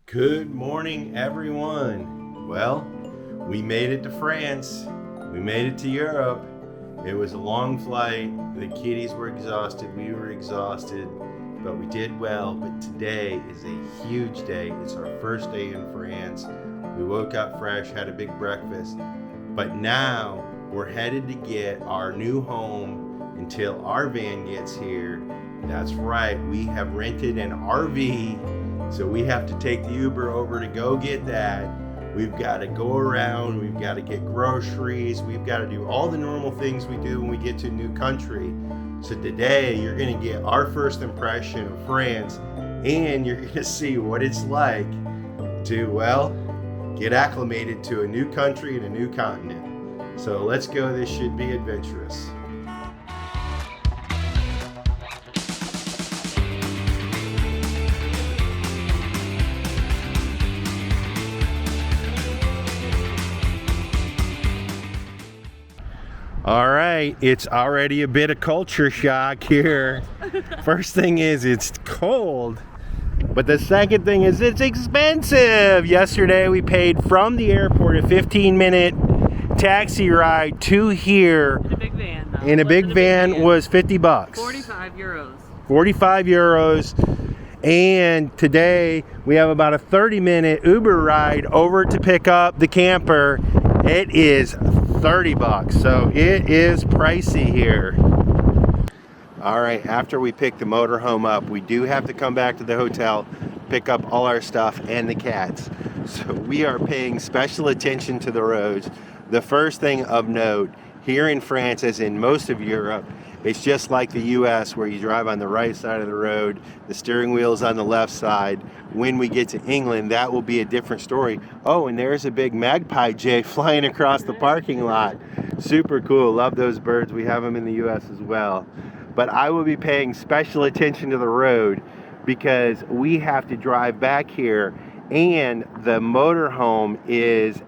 Good morning, everyone. Well, we made it to France. We made it to Europe. It was a long flight. The kiddies were exhausted. We were exhausted, but we did well. But today is a huge day. It's our first day in France. We woke up fresh, had a big breakfast, but now we're headed to get our new home until our van gets here. That's right, we have rented an RV, so we have to take the Uber over to go get that. We've got to go around, we've got to get groceries, we've got to do all the normal things we do when we get to a new country. So today you're going to get our first impression of France, and you're going to see what it's like to, well, get acclimated to a new country and a new continent. So let's go, this should be adventurous. All right, it's already a bit of culture shock here. First thing is it's cold, but the second thing is it's expensive. Yesterday we paid from the airport a 15-minute taxi ride to here. In a big van, though. In a big van was 50 bucks. 45 euros. 45 euros. And today we have about a 30-minute Uber ride over to pick up the camper. It is 30 bucks, so it is pricey here. All right, after we pick the motorhome up, we do have to come back to the hotel, pick up all our stuff and the cats. So we are paying special attention to the roads. The first thing of note, here in France, as in most of Europe, it's just like the US, where you drive on the right side of the road, the steering wheel's on the left side. When we get to England, that will be a different story. Oh, and there's a big magpie jay flying across the parking lot. Super cool, love those birds. We have them in the US as well. But I will be paying special attention to the road because we have to drive back here, and the motorhome is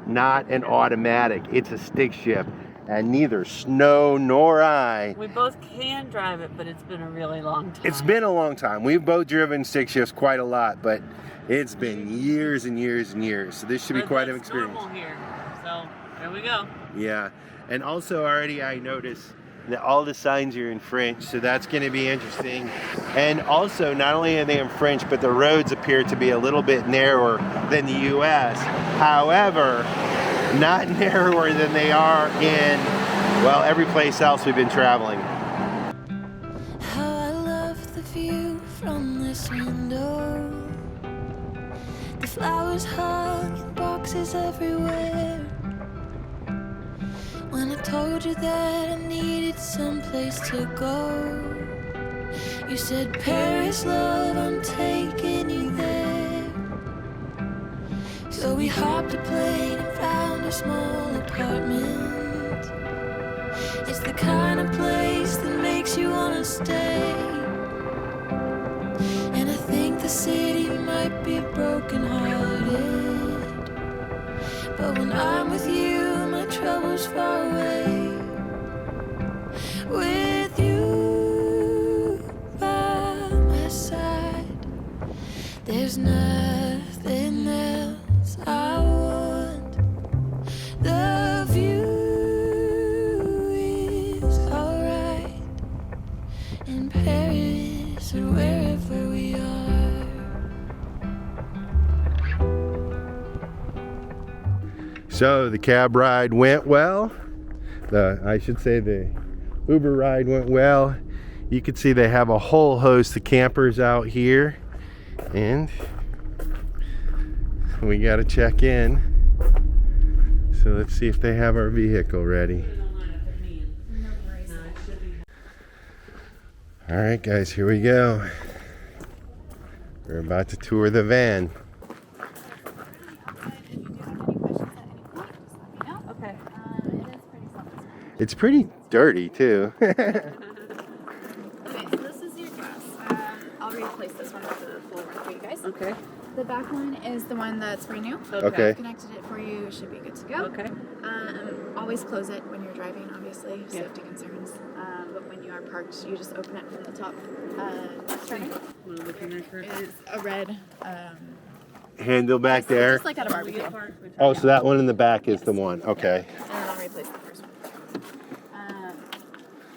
not an automatic, it's a stick shift. And neither Snow nor I. We both can drive it, but it's been a really long time. It's been a long time. We've both driven stick shifts quite a lot, but it's been years and years and years. So this should be quite an experience. Normal here. So there we go. Yeah, and also already I noticed that all the signs are in French, so that's going to be interesting. And also, not only are they in French, but the roads appear to be a little bit narrower than the U.S. However, not narrower than they are in, well, every place else we've been traveling. How I love the view from this window. The flowers hung in boxes everywhere. When I told you that I needed someplace to go, you said, Paris, love, I'm taking you there. So we hopped a plane and found a small apartment. It's the kind of place that makes you wanna stay. And I think the city might be broken-hearted, but when I'm with you, my troubles far away. With you by my side, there's nothing else I want. The view is alright in Paris or wherever we are. So the cab ride went well. I should say the Uber ride went well. You can see they have a whole host of campers out here, and we got to check in. So let's see if they have our vehicle ready. All right, guys, here we go. We're about to tour the van. Okay. It's pretty dirty too. Okay, so this is your dress. I'll replace this one with the full one for you guys. Okay. The back one is the one that's brand new. Okay. I've connected it for you. Should be good to go. Okay. Always close it when you're driving, obviously, safety concerns. But when you are parked, you just open it from the top. Starting Want to look in there first? is a red. Handle back there. Just like at a barbecue. Oh, so that one in the back is the one. Okay. And then I'll replace the first one.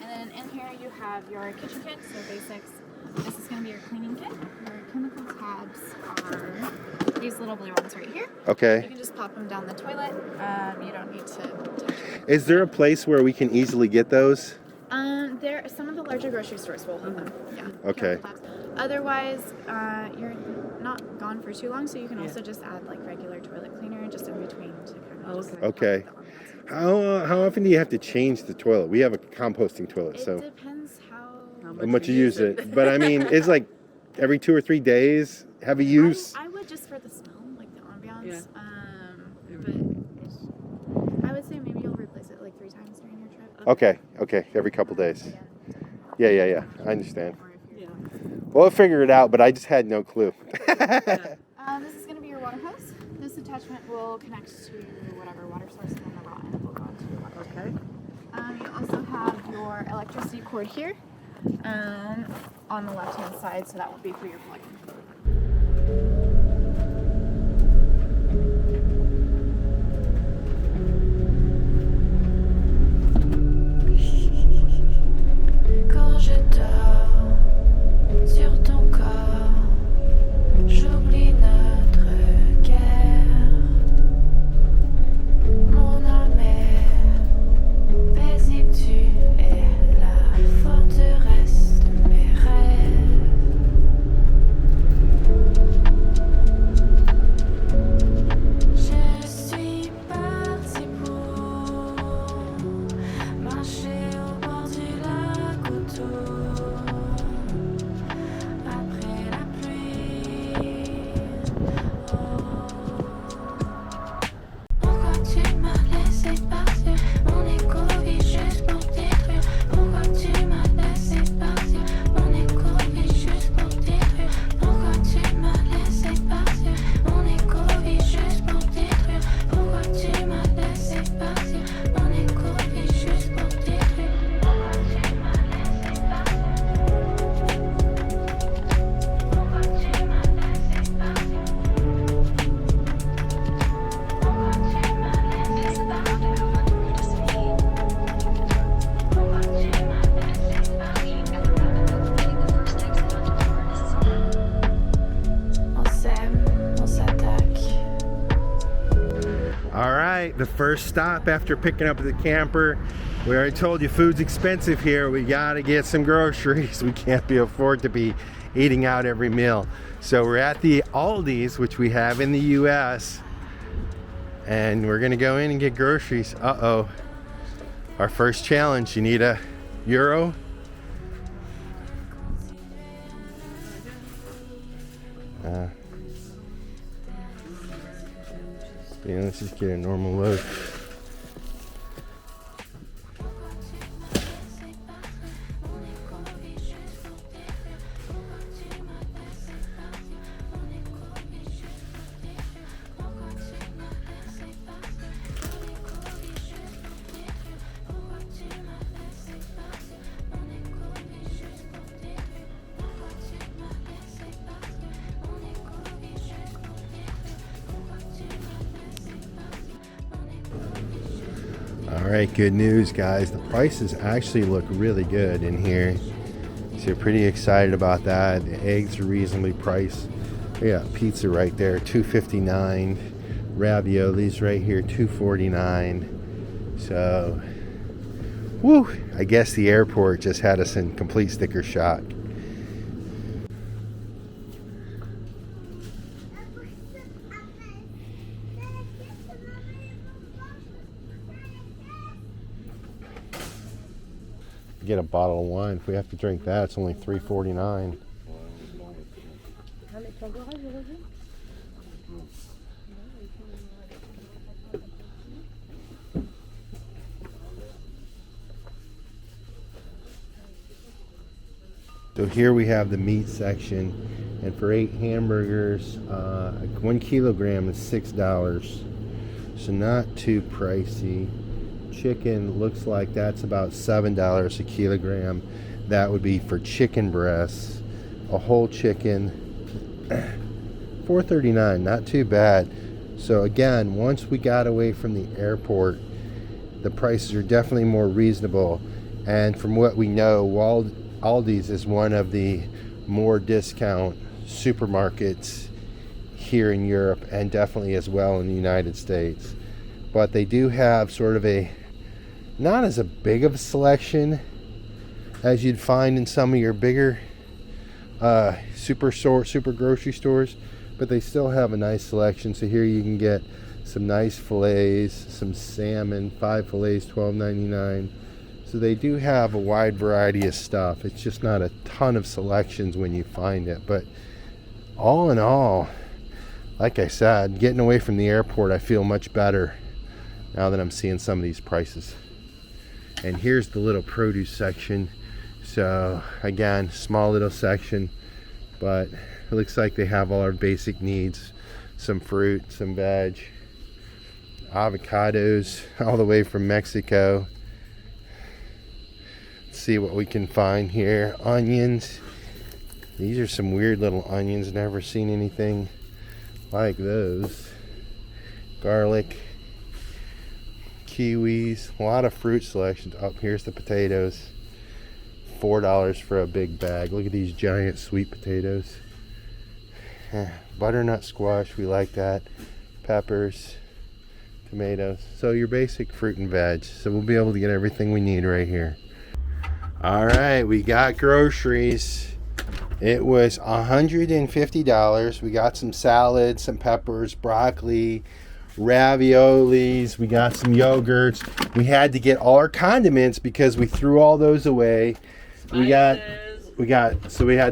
And then in here you have your kitchen kit, so basics. This is going to be your cleaning kit. Your chemical tabs are these little blue ones right here. You Okay. can just pop them down the toilet. You don't need to touch them. Is there a place where we can easily get those? Some of the larger grocery stores will have them. Yeah. Okay. chemical tabs. Otherwise, you're not gone for too long, so you can also just add like regular toilet cleaner just in between to kind of just Okay. help with the unwanted. How often do you have to change the toilet? We have a composting toilet, It so depends how much you use it. But I mean, it's like every 2 or 3 days, heavy use. I would just for the smell, like the ambiance. Yeah. But I would say maybe you'll replace it like 3 times during your trip. Okay, every couple days. Yeah, I understand. Or if you're We'll figure it out, but I just had no clue. This is going to be your water hose. This attachment will connect to whatever water source, and then the raw end will go into your water. Okay. You also have your electricity cord here on the left-hand side, so that will be for your plug. Quand je dors sur ton corps, j'oublie notre guerre. Mon âme est paisible, tu es la forteresse de mes rêves. Je suis partie pour marcher au bord du lac autour. Après la pluie, pourquoi tu m'as laissé partir? Mon écho vit juste pour détruire. Pourquoi tu m'as laissé partir? Mon écho vit juste pour détruire. Pourquoi tu m'as laissé partir? Mon écho vit juste pour détruire. Pourquoi tu m'as laissé partir? Mon écho vit juste pour détruire. Pourquoi tu m'as laissé partir? Pourquoi tu m'as laissé partir? Pourquoi tu m'as laissé partir? Pourquoi tu m'as laissé partir? On s'aime, on s'attaque. All right, the first stop after picking up the camper. We already told you food's expensive here. We gotta get some groceries. We can't afford to be eating out every meal. So we're at the Aldi's, which we have in the US, and we're gonna go in and get groceries. Uh-oh. Our first challenge, you need a euro. Yeah, let's just get a normal load. All right, good news, guys. The prices actually look really good in here. So pretty excited about that. The eggs are reasonably priced. We got pizza right there, $2.59. Raviolis right here, $2.49. So, woo! I guess the airport just had us in complete sticker shock. Get a bottle of wine. If we have to drink that, it's only $3.49. So here we have the meat section, and for 8 hamburgers, 1 kilogram is $6. So not too pricey. chicken looks like that's about $7 a kilogram. That would be for chicken breasts. A whole chicken, $4.39, not too bad. So again, once we got away from the airport, the prices are definitely more reasonable. And from what we know, Aldi's is one of the more discount supermarkets here in Europe, and definitely as well in the United States. But they do have sort of a, not as a big of a selection as you'd find in some of your bigger super grocery stores, but they still have a nice selection. So here you can get some nice fillets, some salmon, 5 fillets, $12.99. So they do have a wide variety of stuff. It's just not a ton of selections when you find it. But all in all, like I said, getting away from the airport, I feel much better now that I'm seeing some of these prices. And here's the little produce section. So again, small little section, but it looks like they have all our basic needs. Some fruit, some veg, avocados all the way from Mexico. Let's see what we can find here. Onions. These are some weird little onions. Never seen anything like those. Garlic, kiwis, a lot of fruit selections. Oh, here's the potatoes. $4 for a big bag. Look at these giant sweet potatoes. Butternut squash, we like that. Peppers, tomatoes. So your basic fruit and veg. So we'll be able to get everything we need right here. All right, we got groceries. It was $150. We got some salads, some peppers, broccoli, raviolis. We got some yogurts. We had to get all our condiments because we threw all those away. So we had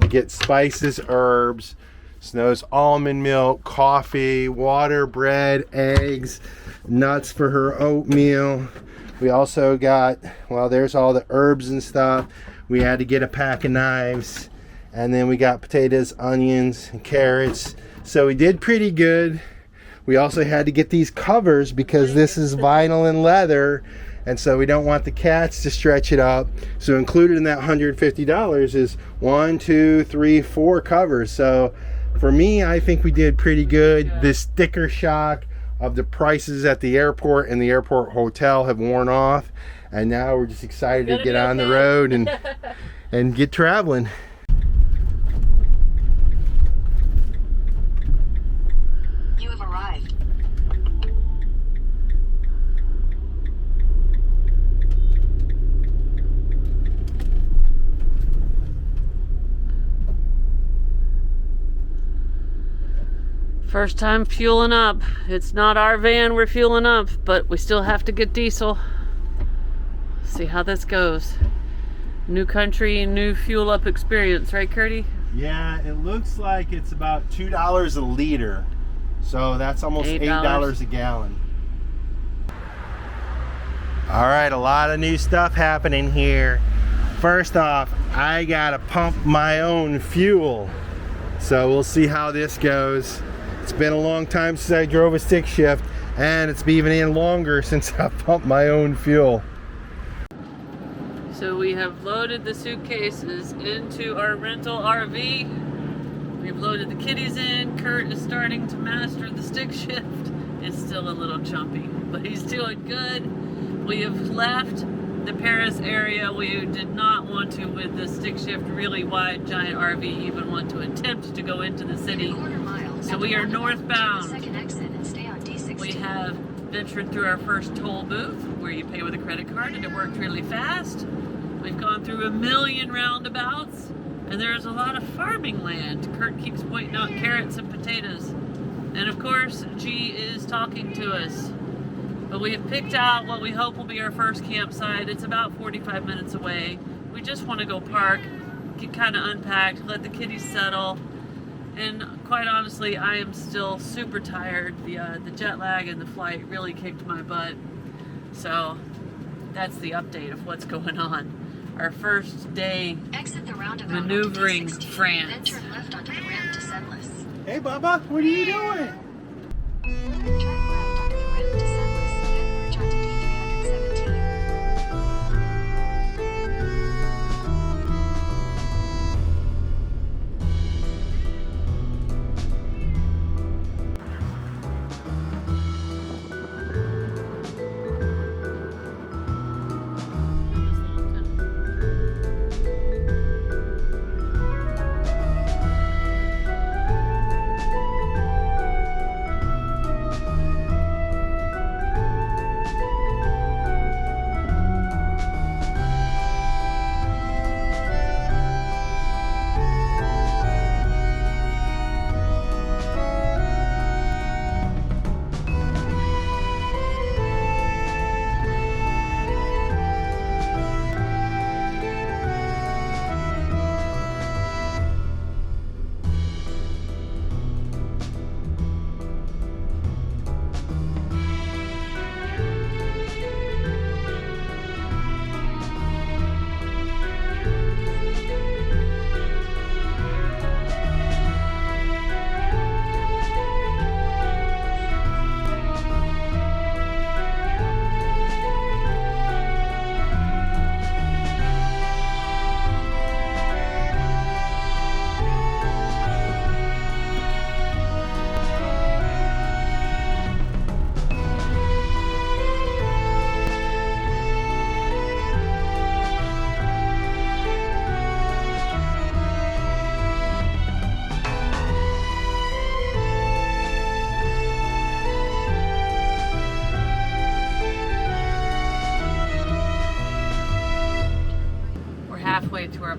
to get spices, herbs, Snow's almond milk, coffee, water, bread, eggs, nuts for her oatmeal. We also got, well, there's all the herbs and stuff. We had to get a pack of knives, and then we got potatoes, onions, and carrots. So we did pretty good. We also had to get these covers because this is vinyl and leather, and so we don't want the cats to stretch it up. So included in that $150 is 1, 2, 3, 4 covers. So for me, I think we did pretty good. This sticker shock of the prices at the airport and the airport hotel have worn off, and now we're just excited to get on the road and get traveling. You have arrived. First time fueling up. It's not our van we're fueling up, but we still have to get diesel. See how this goes. New country, new fuel up experience, right, Curdy? Yeah, it looks like it's about $2 a liter. So that's almost $8 a gallon. All right, a lot of new stuff happening here. First off, I gotta pump my own fuel. So we'll see how this goes. It's been a long time since I drove a stick shift, and it's been even longer since I pumped my own fuel. So we have loaded the suitcases into our rental RV. We've loaded the kitties in. Curt is starting to master the stick shift. It's still a little chumpy, but he's doing good. We have left the Paris area. We did not want to, with the stick shift really wide giant RV, even want to attempt to go into the city. So we are northbound. We have ventured through our first toll booth where you pay with a credit card, and it worked really fast. We've gone through 1,000,000 roundabouts, and there's a lot of farming land. Curt keeps pointing out carrots and potatoes. And of course, G is talking to us. But we have picked out what we hope will be our first campsite. It's about 45 minutes away. We just want to go park, get kind of unpacked, let the kitties settle. And quite honestly, I am still super tired. The jet lag and the flight really kicked my butt. So that's the update of what's going on. Our first day maneuvering France. Hey Bubba, what are you doing?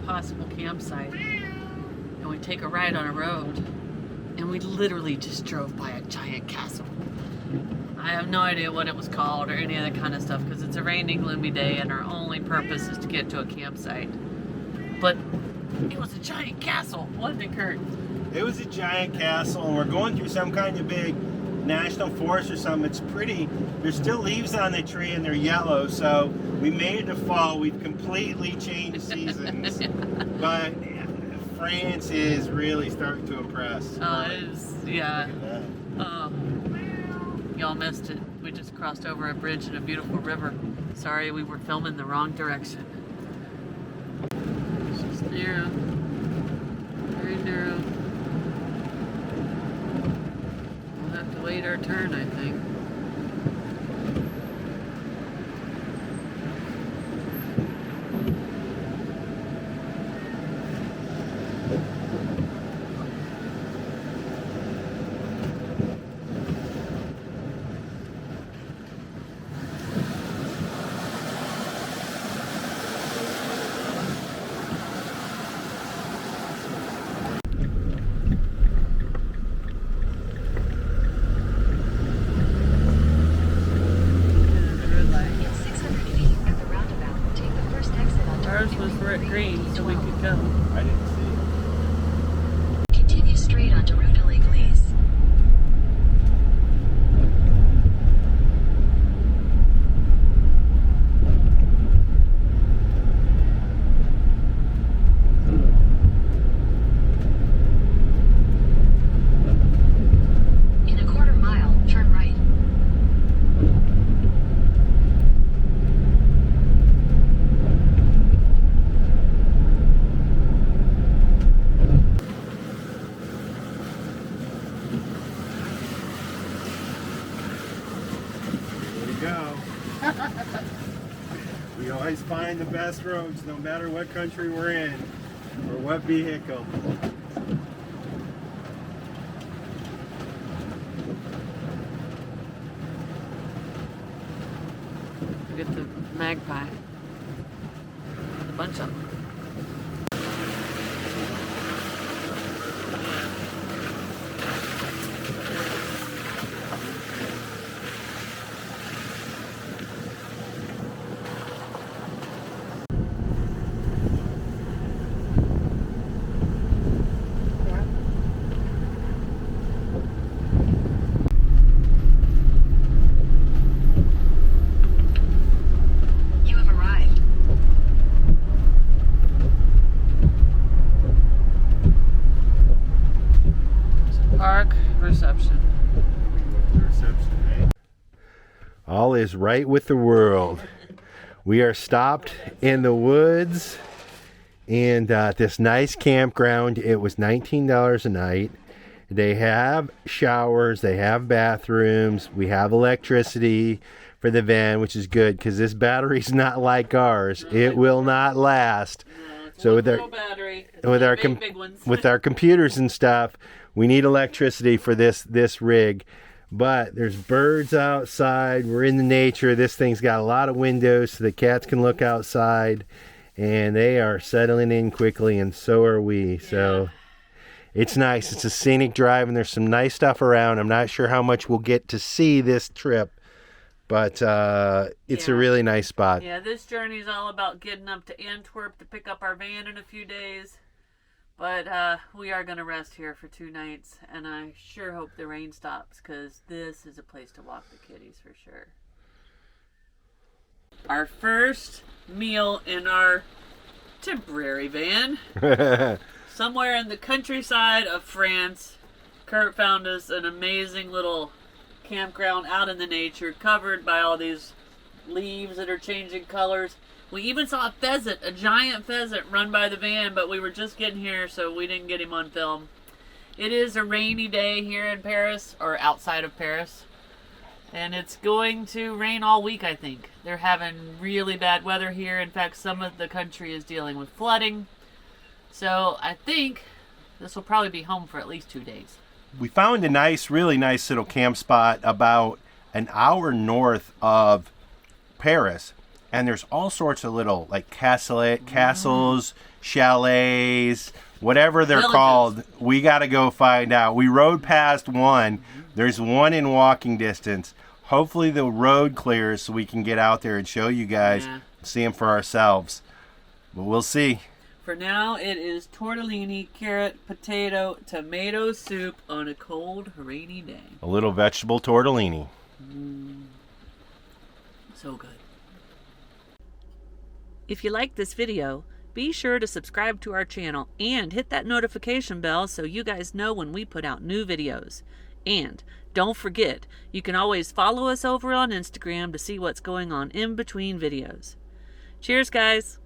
possible campsite. And we take a ride on a road. And we literally just drove by a giant castle. I have no idea what it was called or any of that kind of stuff because it's a rainy, gloomy day and our only purpose is to get to a campsite. But it was a giant castle, wasn't it, Curt? It was a giant castle, and we're going through some kind of big national forest or something. It's pretty. There's still leaves on the tree and they're yellow, so we made it to fall. We've completely changed seasons. But France is really starting to impress. It is, yeah. Y'all missed it. We just crossed over a bridge in a beautiful river. Sorry, we were filming the wrong direction. It's just narrow. Very narrow. We'll have to wait our turn, I think. Ours was red green, so we could go. I didn't see it. Continue straight onto Route to Lake Lease. In a quarter mile, turn right. We always find the best roads, no matter what country we're in or what vehicle. Look at the magpie. A bunch of them. You have arrived. Park reception. All is right with the world. We are stopped in the woods and this nice campground. It was $19 a night. They have showers, they have bathrooms, we have electricity for the van, which is good because this battery's not like ours. It will not last. So with our battery, big ones. With our computers and stuff, we need electricity for this rig. But there's birds outside. We're in the nature. This thing's got a lot of windows so the cats can look outside, and they are settling in quickly, and so are we. So it's nice. It's a scenic drive, and there's some nice stuff around. I'm not sure how much we'll get to see this trip, but it's a really nice spot. Yeah, this journey is all about getting up to Antwerp to pick up our van in a few days. But we are going to rest here for 2 nights, and I sure hope the rain stops, because this is a place to walk the kitties for sure. Our first meal in our temporary van. Somewhere in the countryside of France, Curt found us an amazing little campground out in the nature, covered by all these leaves that are changing colors. We even saw a pheasant, a giant pheasant, run by the van, but we were just getting here, so we didn't get him on film. It is a rainy day here in Paris, or outside of Paris, and it's going to rain all week, I think. They're having really bad weather here. In fact, some of the country is dealing with flooding. So I think this will probably be home for at least 2 days. We found a nice, really nice little camp spot about an hour north of Paris. and there's all sorts of little like castles, chalets, whatever they're Villages. called. We got to go find out. We rode past one. There's one in walking distance. Hopefully the road clears so we can get out there and show you guys, Yeah. see them for ourselves. But we'll see. For now, it is tortellini, carrot, potato, tomato soup on a cold, rainy day. A little vegetable tortellini. So good. If you like this video, be sure to subscribe to our channel and hit that notification bell so you guys know when we put out new videos. And don't forget, you can always follow us over on Instagram to see what's going on in between videos. Cheers, guys!